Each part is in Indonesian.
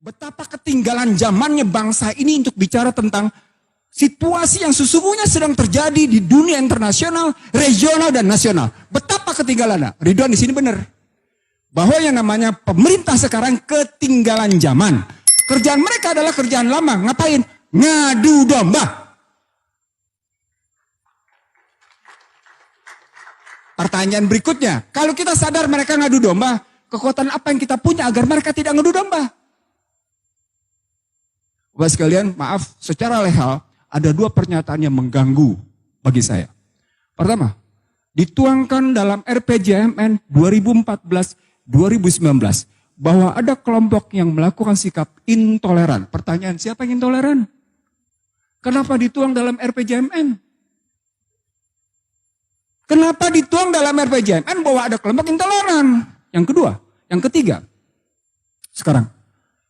Betapa ketinggalan zamannya bangsa ini untuk bicara tentang situasi yang sesungguhnya sedang terjadi di dunia internasional, regional, dan nasional. Betapa ketinggalannya. Ridwan di sini benar. Bahwa yang namanya pemerintah sekarang ketinggalan zaman. Kerjaan mereka adalah kerjaan lama. Ngapain? Ngadu domba. Pertanyaan berikutnya, kalau kita sadar mereka ngadu domba, kekuatan apa yang kita punya agar mereka tidak ngadu domba? Bapak sekalian, maaf, secara legal ada dua pernyataan yang mengganggu bagi saya. Pertama, dituangkan dalam RPJMN 2014-2019 bahwa ada kelompok yang melakukan sikap intoleran. Pertanyaan, siapa yang intoleran? Kenapa dituang dalam RPJMN? Kenapa dituang dalam RPJMN bahwa ada kelompok intoleran? Yang kedua, yang ketiga. Sekarang,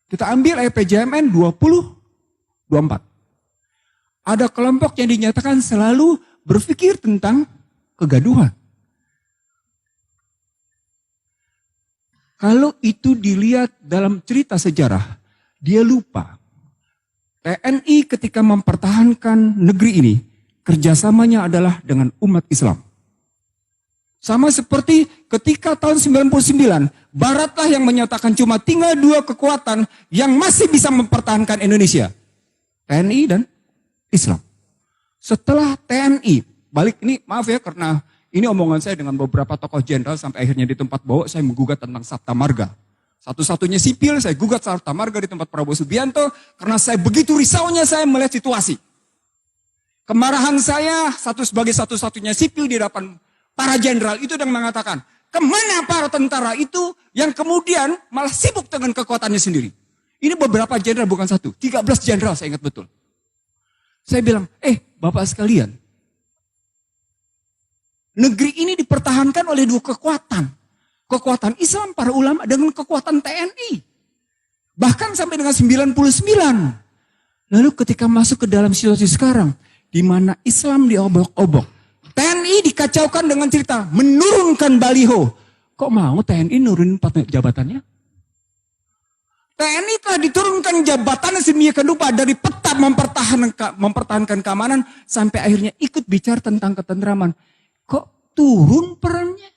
kita ambil RPJMN 2024. Ada kelompok yang dinyatakan selalu berpikir tentang kegaduhan. Kalau itu dilihat dalam cerita sejarah, dia lupa. TNI ketika mempertahankan negeri ini, kerjasamanya adalah dengan umat Islam. Sama seperti ketika tahun 99, Baratlah yang menyatakan cuma tinggal dua kekuatan yang masih bisa mempertahankan Indonesia. TNI dan Islam. Setelah TNI, balik ini maaf ya karena ini omongan saya dengan beberapa tokoh jenderal sampai akhirnya di tempat bawah saya menggugat tentang Sabta Marga. Satu-satunya sipil saya gugat Sabta Marga di tempat Prabowo Subianto karena saya begitu risaunya saya melihat situasi. Kemarahan saya sebagai satu-satunya sipil di hadapan para jenderal itu yang mengatakan, kemana para tentara itu yang kemudian malah sibuk dengan kekuatannya sendiri. Ini beberapa jenderal bukan satu, 13 jenderal saya ingat betul. Saya bilang, Bapak sekalian, negeri ini dipertahankan oleh dua kekuatan. Kekuatan Islam, para ulama, dengan kekuatan TNI. Bahkan sampai dengan 99. Lalu ketika masuk ke dalam situasi sekarang, di mana Islam diobok-obok, TNI dikacaukan dengan cerita menurunkan baliho. Kok mau TNI nurunin jabatannya? TNI telah diturunkan jabatannya sedemikian rupa dari peta mempertahankan keamanan sampai akhirnya ikut bicara tentang ketentraman. Kok turun perannya?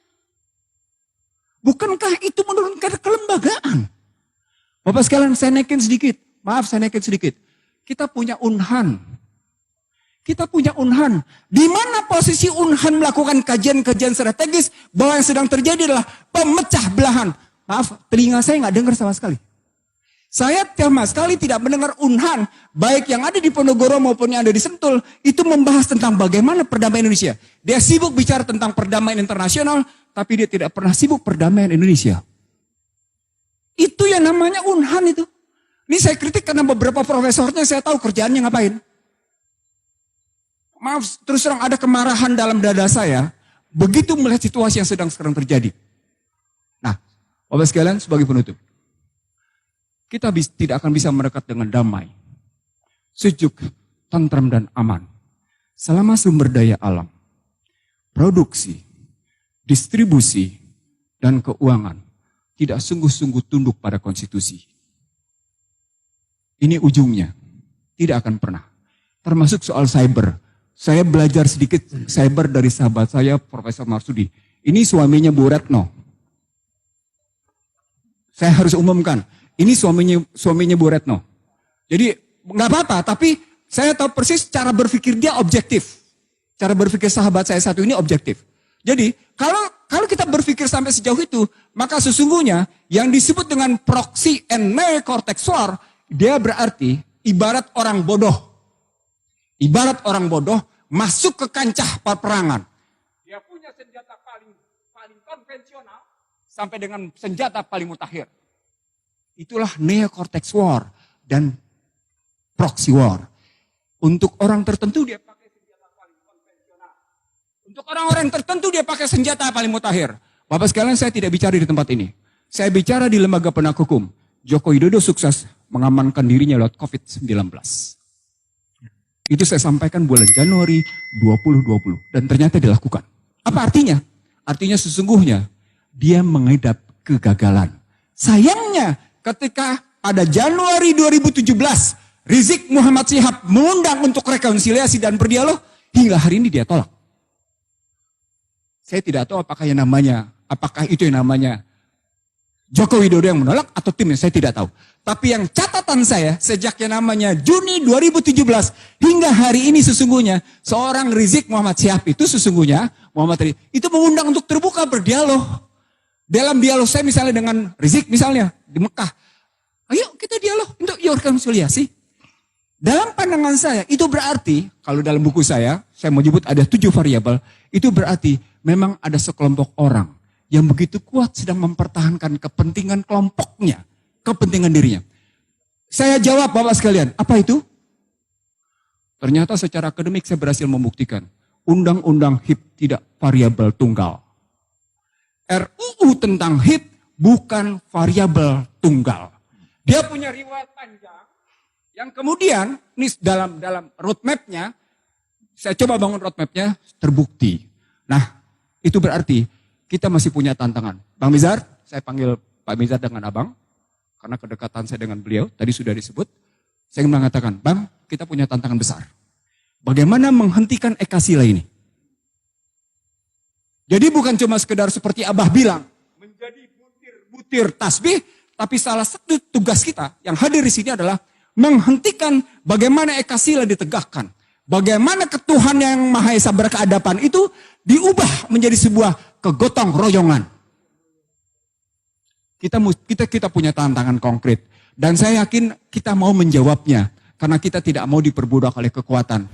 Bukankah itu menurunkan kelembagaan? Bapak sekalian, saya naikin sedikit. Maaf, saya naikin sedikit. Kita punya Unhan. Di mana posisi Unhan melakukan kajian-kajian strategis bahwa yang sedang terjadi adalah pemecah belahan. Maaf, telinga saya nggak dengar sama sekali. Saya sama sekali tidak mendengar Unhan, baik yang ada di Ponorogo maupun yang ada di Sentul, itu membahas tentang bagaimana perdamaian Indonesia. Dia sibuk bicara tentang perdamaian internasional, tapi dia tidak pernah sibuk perdamaian Indonesia. Itu yang namanya Unhan itu. Ini saya kritik karena beberapa profesornya saya tahu kerjaannya ngapain. Maaf, terus terang ada kemarahan dalam dada saya, begitu melihat situasi yang sedang sekarang terjadi. Nah, Bapak sekalian sebagai penutup. Kita tidak akan bisa mendekat dengan damai, sejuk, tentram, dan aman. Selama sumber daya alam, produksi, distribusi, dan keuangan tidak sungguh-sungguh tunduk pada konstitusi. Ini ujungnya, tidak akan pernah. Termasuk soal cyber. Saya belajar sedikit cyber dari sahabat saya, Profesor Marsudi. Ini suaminya Bu Retno. Saya harus umumkan. Ini suaminya Bu Retno. Jadi nggak apa-apa, tapi saya tahu persis cara berpikir dia objektif. Cara berpikir sahabat saya satu ini objektif. Jadi kalau kita berpikir sampai sejauh itu, maka sesungguhnya yang disebut dengan proxy and neocortex war, dia berarti ibarat orang bodoh. Ibarat orang bodoh masuk ke kancah peperangan. Dia punya senjata paling konvensional sampai dengan senjata paling mutakhir. Itulah neocortex war dan proxy war. Untuk orang tertentu dia pakai senjata paling konvensional. Untuk orang-orang tertentu dia pakai senjata paling mutakhir. Bapak sekalian, saya tidak bicara di tempat ini. Saya bicara di lembaga penegak hukum. Joko Widodo sukses mengamankan dirinya lewat COVID-19. Itu saya sampaikan bulan Januari 2020. Dan ternyata dilakukan. Apa artinya? Artinya sesungguhnya dia mengidap kegagalan. Sayangnya ketika pada Januari 2017, Rizik Muhammad Syihab mengundang untuk rekonsiliasi dan berdialog, hingga hari ini dia tolak. Saya tidak tahu apakah itu yang namanya Joko Widodo yang menolak atau timnya, saya tidak tahu. Tapi yang catatan saya, sejak yang namanya Juni 2017 hingga hari ini sesungguhnya, seorang Rizik Muhammad Syihab itu sesungguhnya, itu mengundang untuk terbuka berdialog. Dalam dialog saya misalnya dengan Rizik misalnya di Mekah, ayo kita dialog untuk rekonsiliasi. Dalam pandangan saya, itu berarti, kalau dalam buku saya menyebut ada 7 variabel, itu berarti memang ada sekelompok orang yang begitu kuat sedang mempertahankan kepentingan kelompoknya, kepentingan dirinya. Saya jawab Bapak sekalian, apa itu? Ternyata secara akademik saya berhasil membuktikan, Undang-Undang HIP tidak variabel tunggal. RUU tentang HIP bukan variabel tunggal. Dia punya riwayat panjang, yang kemudian ini dalam roadmap-nya, saya coba bangun roadmap-nya, terbukti. Nah, itu berarti kita masih punya tantangan. Bang Mizar, saya panggil Pak Mizar dengan abang, karena kedekatan saya dengan beliau, tadi sudah disebut. Saya ingin mengatakan, Bang, kita punya tantangan besar. Bagaimana menghentikan Eka Sila ini? Jadi bukan cuma sekedar seperti Abah bilang, menjadi butir-butir tasbih, tapi salah satu tugas kita yang hadir di sini adalah menghentikan bagaimana Eka Sila ditegakkan. Bagaimana ketuhanan yang Maha Esa berkeadapan itu diubah menjadi sebuah kegotong royongan. Kita punya tantangan konkret. Dan saya yakin kita mau menjawabnya. Karena kita tidak mau diperbudak oleh kekuatan.